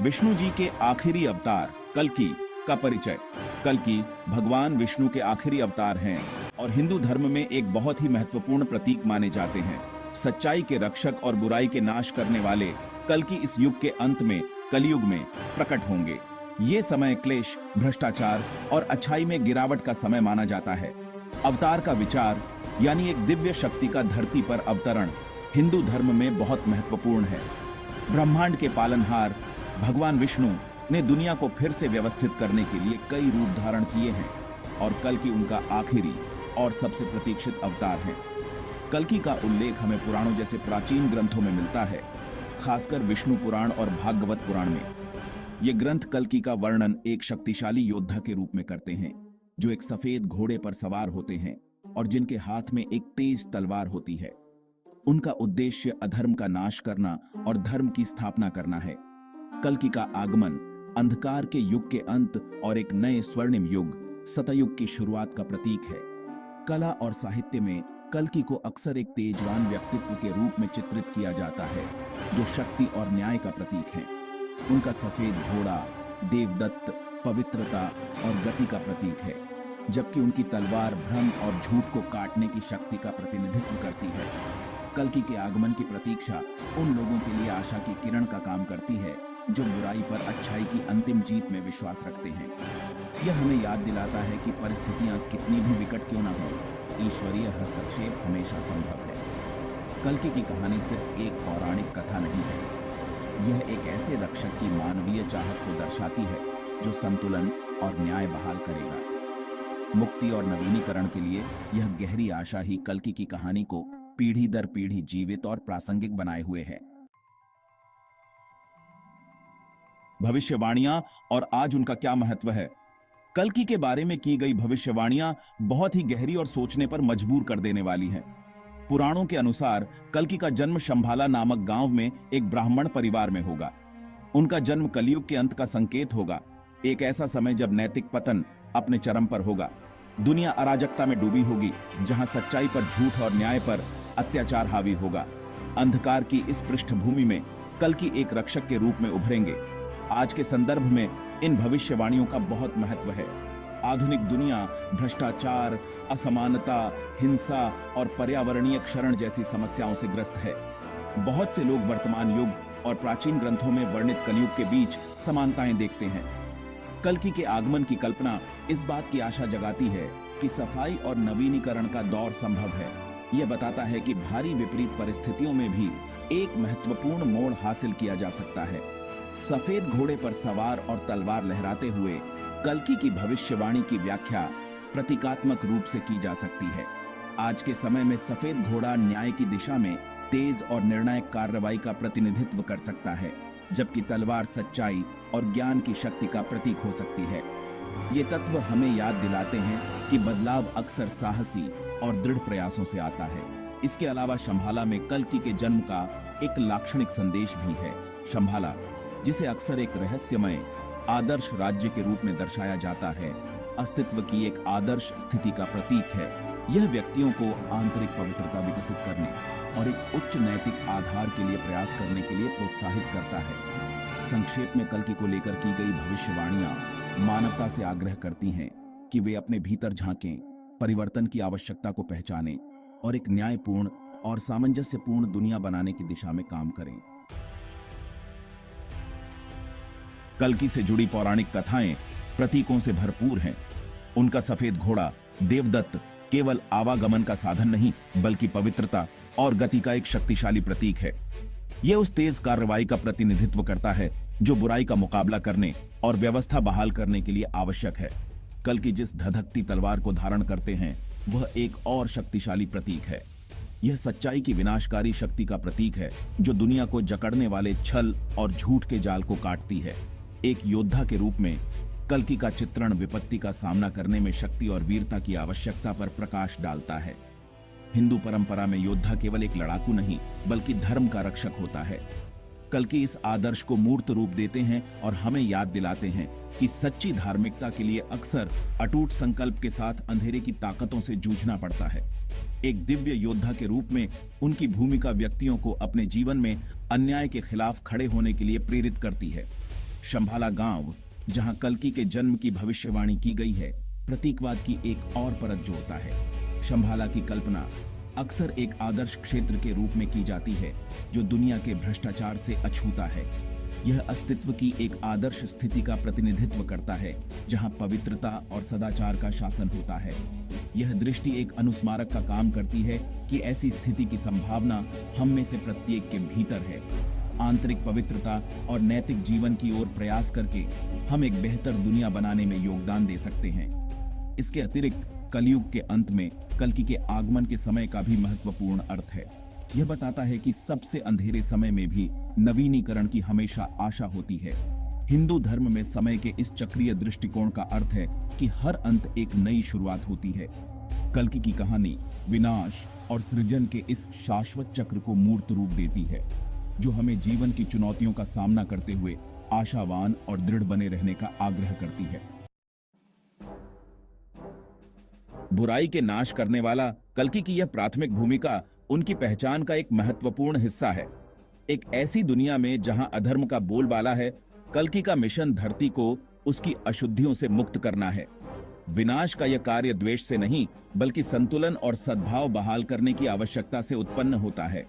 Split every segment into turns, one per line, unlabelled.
विष्णु जी के आखिरी अवतार कल्कि का परिचय। कल्कि भगवान विष्णु के आखिरी अवतार हैं और हिंदू धर्म में एक बहुत ही महत्वपूर्ण प्रतीक माने जाते हैं। सच्चाई के रक्षक और बुराई के नाश करने वाले कल्कि इस युग के अंत में कलयुग में प्रकट होंगे। ये समय क्लेश, भ्रष्टाचार और अच्छाई में गिरावट का समय माना जाता है। अवतार का विचार यानी एक दिव्य शक्ति का धरती पर अवतरण हिंदू धर्म में बहुत महत्वपूर्ण है। ब्रह्मांड के पालनहार भगवान विष्णु ने दुनिया को फिर से व्यवस्थित करने के लिए कई रूप धारण किए हैं और कल्कि उनका आखिरी और सबसे प्रतीक्षित अवतार है। कल्कि का उल्लेख हमें पुराणों जैसे प्राचीन ग्रंथों में मिलता है, खासकर विष्णु पुराण और भागवत पुराण में। ये ग्रंथ कल्कि का वर्णन एक शक्तिशाली योद्धा के रूप में करते हैं, जो एक सफेद घोड़े पर सवार होते हैं और जिनके हाथ में एक तेज तलवार होती है। उनका उद्देश्य अधर्म का नाश करना और धर्म की स्थापना करना है। कल्कि का आगमन अंधकार के युग के अंत और एक नए स्वर्णिम युग सतयुग की शुरुआत का प्रतीक है। कला और साहित्य में कल्कि को अक्सर एक तेजवान व्यक्तित्व के रूप में चित्रित किया जाता है, जो शक्ति और न्याय का प्रतीक है। उनका सफेद घोड़ा देवदत्त, पवित्रता और गति का प्रतीक है, जबकि उनकी तलवार भ्रम और झूठ को काटने की शक्ति का प्रतिनिधित्व करती है। कल्कि के आगमन की प्रतीक्षा उन लोगों के लिए आशा की किरण का काम करती है, जो बुराई पर अच्छाई की अंतिम जीत में विश्वास रखते हैं। यह हमें याद दिलाता है कि परिस्थितियां कितनी भी विकट क्यों न हो, ईश्वरीय हस्तक्षेप हमेशा संभव है। कल्कि की कहानी सिर्फ एक पौराणिक कथा नहीं है, यह एक ऐसे रक्षक की मानवीय चाहत को दर्शाती है जो संतुलन और न्याय बहाल करेगा। मुक्ति और नवीनीकरण के लिए यह गहरी आशा ही कल्कि की कहानी को पीढ़ी दर पीढ़ी जीवित और प्रासंगिक बनाए हुए है। भविष्यवाणियां और आज उनका क्या महत्व है। कल्कि के बारे में की गई भविष्यवाणियां बहुत ही गहरी और सोचने पर मजबूर कर देने वाली हैं। पुराणों के अनुसार कल्कि का जन्म शंभाला नामक गांव में एक ब्राह्मण परिवार में होगा। उनका जन्म कलयुग के अंत का संकेत होगा, एक ऐसा समय जब नैतिक पतन अपने चरम पर होगा। दुनिया अराजकता में डूबी होगी, जहां सच्चाई पर झूठ और न्याय पर अत्याचार हावी होगा। अंधकार की इस पृष्ठभूमि में कल्कि एक रक्षक के रूप में उभरेंगे। आज के संदर्भ में इन भविष्यवाणियों का बहुत महत्व है। आधुनिक दुनिया भ्रष्टाचार, असमानता, हिंसा और पर्यावरणीय क्षरण जैसी समस्याओं से ग्रस्त है। बहुत से लोग वर्तमान युग और प्राचीन ग्रंथों में वर्णित कलयुग के बीच समानताएं देखते हैं। कल्कि के आगमन की कल्पना इस बात की आशा जगाती है कि सफाई और नवीनीकरण का दौर संभव है। यह बताता है कि भारी विपरीत परिस्थितियों में भी एक महत्वपूर्ण मोड़ हासिल किया जा सकता है। सफेद घोड़े पर सवार और तलवार लहराते हुए कल्कि की भविष्यवाणी की व्याख्या प्रतीकात्मक रूप से की जा सकती है। आज के समय में सफेद घोड़ा न्याय की दिशा में तेज और निर्णायक कार्रवाई का प्रतिनिधित्व कर सकता है, जबकि तलवार सच्चाई और ज्ञान की शक्ति का प्रतीक हो सकती है। ये तत्व हमें याद दिलाते हैं कि बदलाव अक्सर साहसी और दृढ़ प्रयासों से आता है। इसके अलावा शंभाला में कल्कि के जन्म का एक लाक्षणिक संदेश भी है। शंभाला, जिसे अक्सर एक रहस्यमय आदर्श राज्य के रूप में दर्शाया जाता है, अस्तित्व की एक आदर्श स्थिति का प्रतीक है। यह व्यक्तियों को आंतरिक पवित्रता विकसित करने और एक उच्च नैतिक आधार के लिए प्रयास करने के लिए प्रोत्साहित करता है। संक्षेप में कल्कि को लेकर की गई भविष्यवाणियां मानवता से आग्रह करती हैं कि वे अपने भीतर झांकें, परिवर्तन की आवश्यकता को पहचानें और एक न्यायपूर्ण और सामंजस्यपूर्ण दुनिया बनाने की दिशा में काम करें। कल्कि से जुड़ी पौराणिक कथाएं प्रतीकों से भरपूर हैं। उनका सफेद घोड़ा देवदत्त केवल आवागमन का साधन नहीं, बल्कि पवित्रता और गति का एक शक्तिशाली प्रतीक है। यह उस तेज कार्रवाई का प्रतिनिधित्व करता है जो बुराई का मुकाबला करने और व्यवस्था बहाल करने के लिए आवश्यक है। कल्कि जिस धधकती तलवार को धारण करते हैं, वह एक और शक्तिशाली प्रतीक है। यह सच्चाई की विनाशकारी शक्ति का प्रतीक है, जो दुनिया को जकड़ने वाले छल और झूठ के जाल को काटती है। एक योद्धा के रूप में कल्कि का चित्रण विपत्ति का सामना करने में शक्ति और वीरता की आवश्यकता पर प्रकाश डालता है। हिंदू परंपरा में योद्धा केवल एक लड़ाकू नहीं, बल्कि धर्म का रक्षक होता है। कल्कि इस आदर्श को मूर्त रूप देते हैं और हमें याद दिलाते हैं कि सच्ची धार्मिकता के लिए अक्सर अटूट संकल्प के साथ अंधेरे की ताकतों से जूझना पड़ता है। एक दिव्य योद्धा के रूप में उनकी भूमिका व्यक्तियों को अपने जीवन में अन्याय के खिलाफ खड़े होने के लिए प्रेरित करती है। शंभाला गांव, जहां कल्कि के जन्म की भविष्यवाणी की गई है, प्रतीकवाद की एक और परत जोड़ता है। शंभाला की कल्पना अक्सर एक आदर्श क्षेत्र के रूप में की जाती है जो दुनिया के भ्रष्टाचार से अछूता है। यह अस्तित्व की एक आदर्श स्थिति का प्रतिनिधित्व करता है जहां पवित्रता और सदाचार का शासन होता है। यह दृष्टि एक अनुस्मारक का काम करती है कि ऐसी स्थिति की संभावना हम में से प्रत्येक के भीतर है। आंतरिक पवित्रता और नैतिक जीवन की ओर प्रयास करके हम एक बेहतर दुनिया बनाने में योगदान दे सकते हैं। इसके अतिरिक्त कलयुग के अंत में कल्कि के आगमन के समय का भी महत्वपूर्ण अर्थ है। यह बताता है कि सबसे अंधेरे समय में भी नवीनीकरण की हमेशा आशा होती है। हिंदू धर्म में समय के इस चक्रीय दृष्टिकोण का अर्थ है कि हर अंत एक नई शुरुआत होती है। कल्कि की कहानी विनाश और सृजन के इस शाश्वत चक्र को मूर्त रूप देती है, जो हमें जीवन की चुनौतियों का सामना करते हुए आशावान और दृढ़ बने रहने का आग्रह करती है। बुराई के नाश करने वाला कल्कि की यह प्राथमिक भूमिका उनकी पहचान का एक महत्वपूर्ण हिस्सा है। एक ऐसी दुनिया में जहां अधर्म का बोलबाला है, कल्कि का मिशन धरती को उसकी अशुद्धियों से मुक्त करना है। विनाश का यह कार्य द्वेष से नहीं, बल्कि संतुलन और सद्भाव बहाल करने की आवश्यकता से उत्पन्न होता है।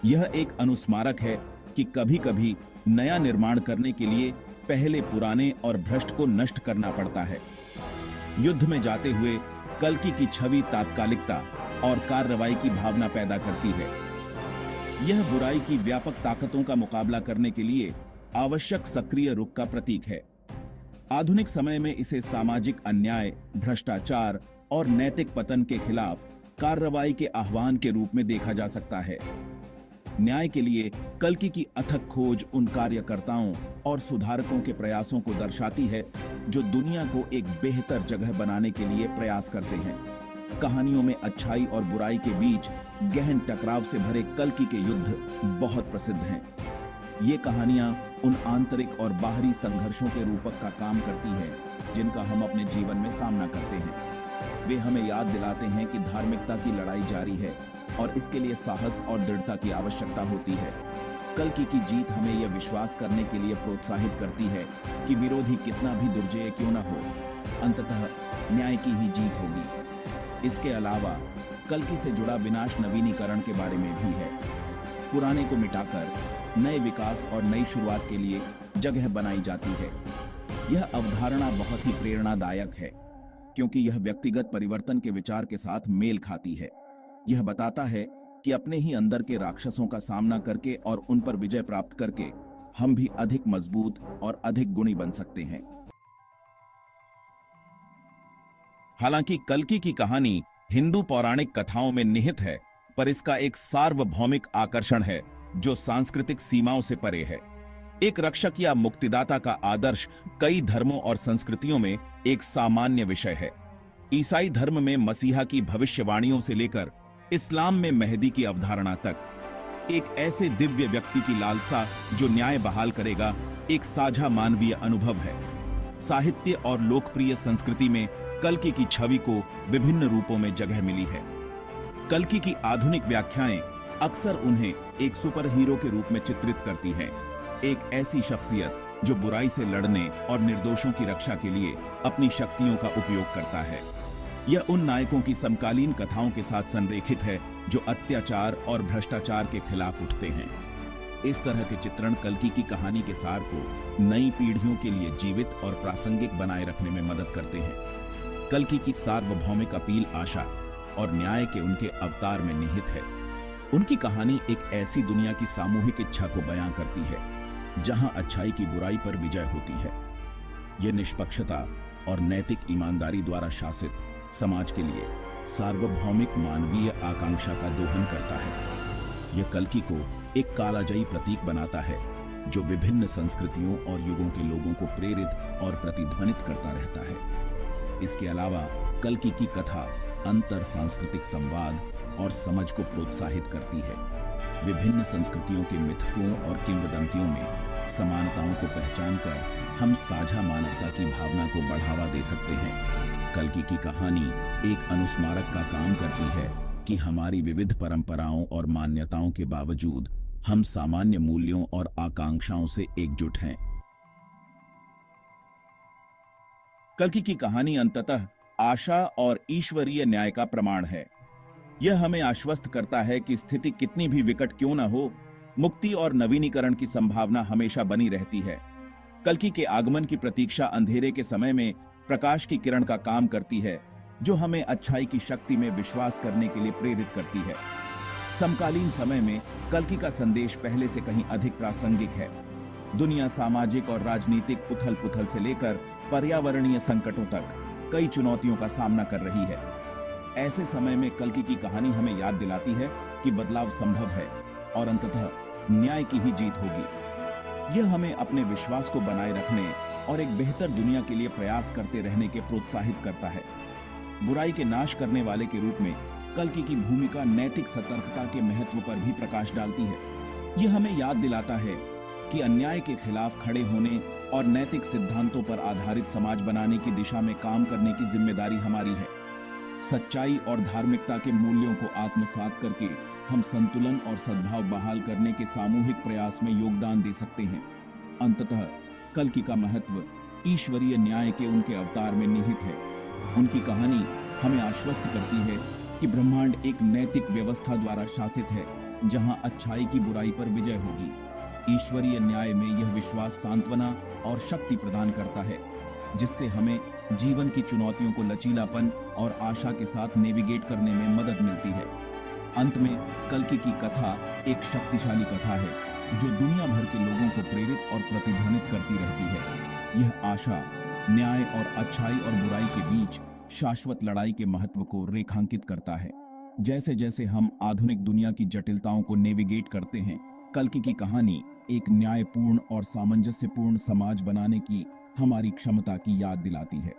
यह एक अनुस्मारक है कि कभी-कभी नया निर्माण करने के लिए पहले पुराने और भ्रष्ट को नष्ट करना पड़ता है। युद्ध में जाते हुए कल्कि की छवि तात्कालिकता और कार्रवाई की भावना पैदा करती है। यह बुराई की व्यापक ताकतों का मुकाबला करने के लिए आवश्यक सक्रिय रुख का प्रतीक है। आधुनिक समय में इसे सामाजिक अन्याय, भ्रष्टाचार और नैतिक पतन के खिलाफ कार्रवाई के आह्वान के रूप में देखा जा सकता है। न्याय के लिए कल्कि की अथक खोज उन कार्यकर्ताओं और सुधारकों के प्रयासों को दर्शाती है जो दुनिया को एक बेहतर जगह बनाने के लिए प्रयास करते हैं। कहानियों में अच्छाई और बुराई के बीच गहन टकराव से भरे कल्कि के युद्ध बहुत प्रसिद्ध हैं। ये कहानियां उन आंतरिक और बाहरी संघर्षों के रूपक का काम करती हैं जिनका हम अपने जीवन में सामना करते हैं। वे हमें याद दिलाते हैं कि धार्मिकता की लड़ाई जारी है और इसके लिए साहस और दृढ़ता की आवश्यकता होती है। कल्कि की जीत हमें यह विश्वास करने के लिए प्रोत्साहित करती है कि विरोधी कितना भी दुर्जय क्यों न हो, अंततः न्याय की ही जीत होगी। इसके अलावा कल्कि से जुड़ा विनाश नवीनीकरण के बारे में भी है। पुराने को मिटाकर नए विकास और नई शुरुआत के लिए जगह बनाई जाती है। यह अवधारणा बहुत ही प्रेरणादायक है क्योंकि यह व्यक्तिगत परिवर्तन के विचार के साथ मेल खाती है। यह बताता है कि अपने ही अंदर के राक्षसों का सामना करके और उन पर विजय प्राप्त करके हम भी अधिक मजबूत और अधिक गुणी बन सकते हैं। हालांकि कल्कि की कहानी हिंदू पौराणिक कथाओं में निहित है, पर इसका एक सार्वभौमिक आकर्षण है जो सांस्कृतिक सीमाओं से परे है। एक रक्षक या मुक्तिदाता का आदर्श कई धर्मों और संस्कृतियों में एक सामान्य विषय है। ईसाई धर्म में मसीहा की भविष्यवाणियों से लेकर इस्लाम में मेहदी की अवधारणा तक एक ऐसे दिव्य व्यक्ति की लालसा जो न्याय बहाल करेगा एक साझा मानवीय अनुभव है। साहित्य और लोकप्रिय संस्कृति में कल्कि की छवि को विभिन्न रूपों में जगह मिली है। कल्कि की आधुनिक व्याख्याएं अक्सर उन्हें एक सुपर हीरो के रूप में चित्रित करती हैं, एक ऐसी शख्सियत जो बुराई से लड़ने और निर्दोषों की रक्षा के लिए अपनी शक्तियों का उपयोग करता है। यह उन नायकों की समकालीन कथाओं के साथ संरेखित है जो अत्याचार और भ्रष्टाचार के खिलाफ उठते हैं। इस तरह के चित्रण कल्कि की कहानी के सार को नई पीढ़ियों के लिए जीवित और प्रासंगिक बनाए रखने में मदद करते हैं। कल्कि की सार्वभौमिक अपील आशा और न्याय के उनके अवतार में निहित है। उनकी कहानी एक ऐसी दुनिया की सामूहिक इच्छा को बयां करती है जहां अच्छाई की बुराई पर विजय होती है। यह निष्पक्षता और नैतिक ईमानदारी द्वारा शासित समाज के लिए सार्वभौमिक मानवीय आकांक्षा का दोहन करता है। यह कल्कि को एक कालजयी प्रतीक बनाता है जो विभिन्न संस्कृतियों और युगों के लोगों को प्रेरित और प्रतिध्वनित करता रहता है। इसके अलावा कल्कि की कथा अंतर सांस्कृतिक संवाद और समझ को प्रोत्साहित करती है। विभिन्न संस्कृतियों के मिथकों और किंवदंतियों में समानताओं को पहचानकर हम साझा मानवता की भावना को बढ़ावा दे सकते हैं। कल्कि की कहानी एक अनुस्मारक का काम करती है कि हमारी विविध परंपराओं और मान्यताओं के बावजूद हम सामान्य मूल्यों और आकांक्षाओं से एकजुट हैं। कल्कि की कहानी अंततः आशा और ईश्वरीय न्याय का प्रमाण है। यह हमें आश्वस्त करता है कि स्थिति कितनी भी विकट क्यों न हो, मुक्ति और नवीनीकरण की संभावना हमेशा बनी रहती है। कल्कि के आगमन की प्रतीक्षा अंधेरे के समय में प्रकाश की किरण का काम करती है, जो हमें अच्छाई की शक्ति में विश्वास करने के लिए प्रेरित करती है। समकालीन समय में कल्कि का संदेश पहले से कहीं अधिक प्रासंगिक है। दुनिया सामाजिक और राजनीतिक उथल-पुथल से लेकर पर्यावरणीय संकटों तक कई चुनौतियों का सामना कर रही है। ऐसे समय में कल्कि की कहानी हमें याद दिलाती है कि बदलाव संभव है और अंततः न्याय की ही जीत होगी। यह हमें अपने विश्वास को बनाए रखने और एक बेहतर दुनिया के लिए प्रयास करते रहने के प्रोत्साहित करता है। बुराई के नाश करने वाले के रूप में कल्कि की भूमिका नैतिक सतर्कता के महत्व पर भी प्रकाश डालती है। यह हमें याद दिलाता है कि अन्याय के खिलाफ खड़े होने और नैतिक सिद्धांतों पर आधारित समाज बनाने की दिशा में काम करने की जिम्मेदारी हमारी है। सच्चाई और धार्मिकता के मूल्यों को आत्मसात करके हम संतुलन और सद्भाव बहाल करने के सामूहिक प्रयास में योगदान दे सकते हैं। अंततः कल्कि का महत्व ईश्वरीय न्याय के उनके अवतार में निहित है। उनकी कहानी हमें आश्वस्त करती है कि ब्रह्मांड एक नैतिक व्यवस्था द्वारा शासित है, जहां अच्छाई की बुराई पर विजय होगी। ईश्वरीय न्याय में यह विश्वास सांत्वना और शक्ति प्रदान करता है, जिससे हमें जीवन की चुनौतियों को लचीलापन और आशा के साथ नेविगेट करने में मदद मिलती है। अंत में कल्कि की कथा एक शक्तिशाली कथा है, जो दुनिया भर के लोगों को प्रेरित और प्रतिध्वनित करती रहती है। यह आशा, न्याय और अच्छाई और बुराई के बीच शाश्वत लड़ाई के महत्व को रेखांकित करता है। जैसे जैसे हम आधुनिक दुनिया की जटिलताओं को नेविगेट करते हैं, कल्कि की कहानी एक न्यायपूर्ण और सामंजस्यपूर्ण समाज बनाने की हमारी क्षमता की याद दिलाती है।